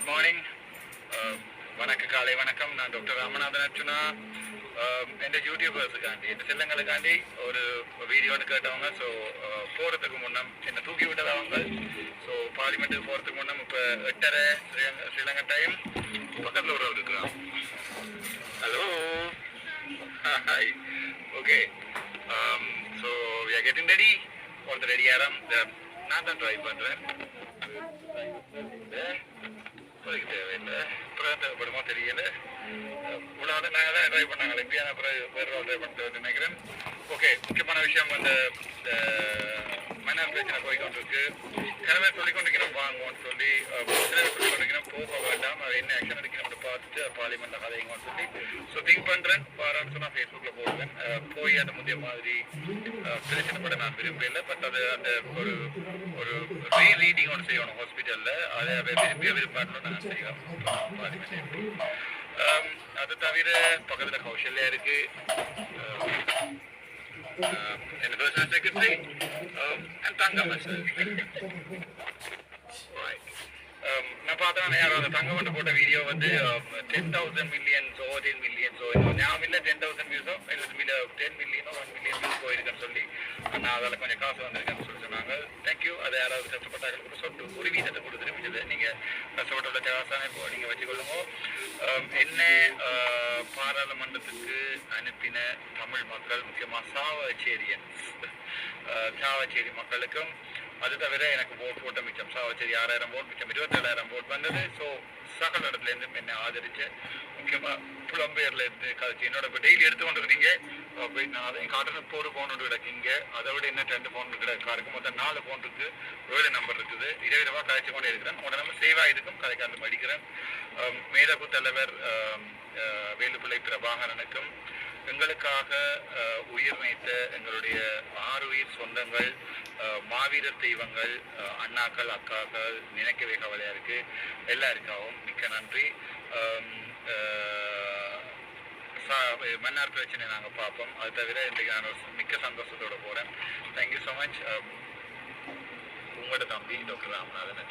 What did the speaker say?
Good morning. வணக்க காலை வணக்கம். நான் டாக்டர் ராமநாதன் அர்ச்சுனா. எந்த யூடியூபர்ஸுக்காண்டி எந்த செல்லங்களுக்காண்டி ஒரு வீடியோன்னு கேட்டவங்க. ஸோ போகிறதுக்கு முன்னம் என்னை தூக்கி விட்டதவங்க. ஸோ பார்லிமெண்ட்டுக்கு போகிறதுக்கு முன்னம் இப்போ 8:30 ஸ்ரீலங்கா டைம். பக்கத்தில் ஒரு இருக்கிறான். Hello, hi. Okay, so we are getting ready for the ready ஆரம். நான் தான் ட்ரை பண்ணுறேன். தேவையில்லை, அப்புறம் தேவைப்படுமா தெரியல. இவ்வளோ வந்து நாங்கள் தான் ட்ரை பண்ணாங்க. எப்படியான அப்புறம் வேறு ட்ரை பண்ணிட்டு நினைக்கிறேன். ஓகே, முக்கியமான விஷயம் அந்த மன்னர் பிரச்சனை போய்கொண்டிருக்கு. எனவே சொல்லிக்கொண்டிருக்கிறோம் வாங்குவோன்னு சொல்லி, சொல்லிக்கொண்டிருக்கிறோம் போக வேண்டாம், அது என்ன ஆக்ஷன் எடுக்கணும்னு பார்த்துட்டு பார்லிமெண்ட்டில் கதைங்கன்னு சொல்லி. ஸோ திங்க் பண்ணுறேன், பாரான்னு சொன்னால் ஃபேஸ்புக்கில் போடுவேன். போய் அந்த முந்தைய மாதிரி பிரச்சனைப்பட நான் விரும்பல. பட் அது அந்த ஒரு ஒரு ரீரீடிங் ஒன்று செய்யணும் ஹாஸ்பிட்டலில். அதை விரும்பாட்டணும் நான் செய்யலாம் பார்லிமெண்ட். அது தவிர பக்கத்தில் கௌசல்யா இருக்கு, and the personal secretary, and Tangam as well. Right. நான் பார்த்தேன் யாராவது தங்கம் வந்து போட்ட வீடியோ வந்து 10,000 மில்லியன்ஸ் ஓ 10 மில்லியன்ஸோ ஞாபகம் இல்லை, 10,000 வியூஸோ இல்லை 10 மில்லியனோ 1 மில்லியன் வியூஸ் போயிருக்கேன்னு சொல்லி நான் அதில் கொஞ்சம் காசு வந்திருக்கேன்னு சொல்லி சொன்னாங்க. தேங்க்யூ. அதை யாராவது கஷ்டப்பட்டாங்களுக்கு சொட்டு ஒரு வீதத்தை கொடுத்துட்டு விட்டது. நீங்கள் கஷ்டப்பட்ட தேவாசான இப்போ நீங்கள் வச்சுக்கொள்ளுங்க. என்ன பாராளுமன்றத்துக்கு அனுப்பின தமிழ் மக்கள், முக்கியமாக சாவச்சேரி மக்களுக்கும், அது தவிர எனக்கு ஓட் போட்ட மிச்சம் சாவச்சேரி 6,000 ஓட் மிச்சம் 27,000 ஓட் வந்தது. ஸோ சகல இடத்துலேருந்து என்னை ஆதரிச்சு, முக்கியமாக புலம்பெயர்லேருந்து கதைச்சு என்னோட இப்போ டெய்லி எடுத்துக்கொண்டுருக்கீங்க. போய் நான் அதையும் காட்டுறது இப்போ ஒரு ஃபோன் ஒன்று கிடக்குங்க. அதை விட என்ன 2 ஃபோன் கிடக்கு, மொத்தம் 4 ஃபோன் இருக்குது, 7 நம்பர் இருக்குது. இரவிரவாக கதைச்சு கொண்டே இருக்கிறேன். உங்களோட நம்ம சேவாக இருக்கும், கதைக்காந்து படிக்கிறேன். மேதகு தலைவர் வேலுப்பிள்ளை பிரபாகரனுக்கும், எங்களுக்காக உயிர் வைத்த எங்களுடைய 6 உயிர் சொந்தங்கள், மாவீரர் தெய்வங்கள், அண்ணாக்கள், அக்காக்கள், நினைக்கவே கவலையா இருக்கு. எல்லாருக்காகவும் மிக்க நன்றி. மன்னார் பிரச்சனை நாங்கள் பார்ப்போம். அது தவிர இன்றைக்கு நான் மிக்க சந்தோஷத்தோடு போகிறேன். Thank you so much. உங்களோட தம்பி டாக்டர் ராமநாதன்.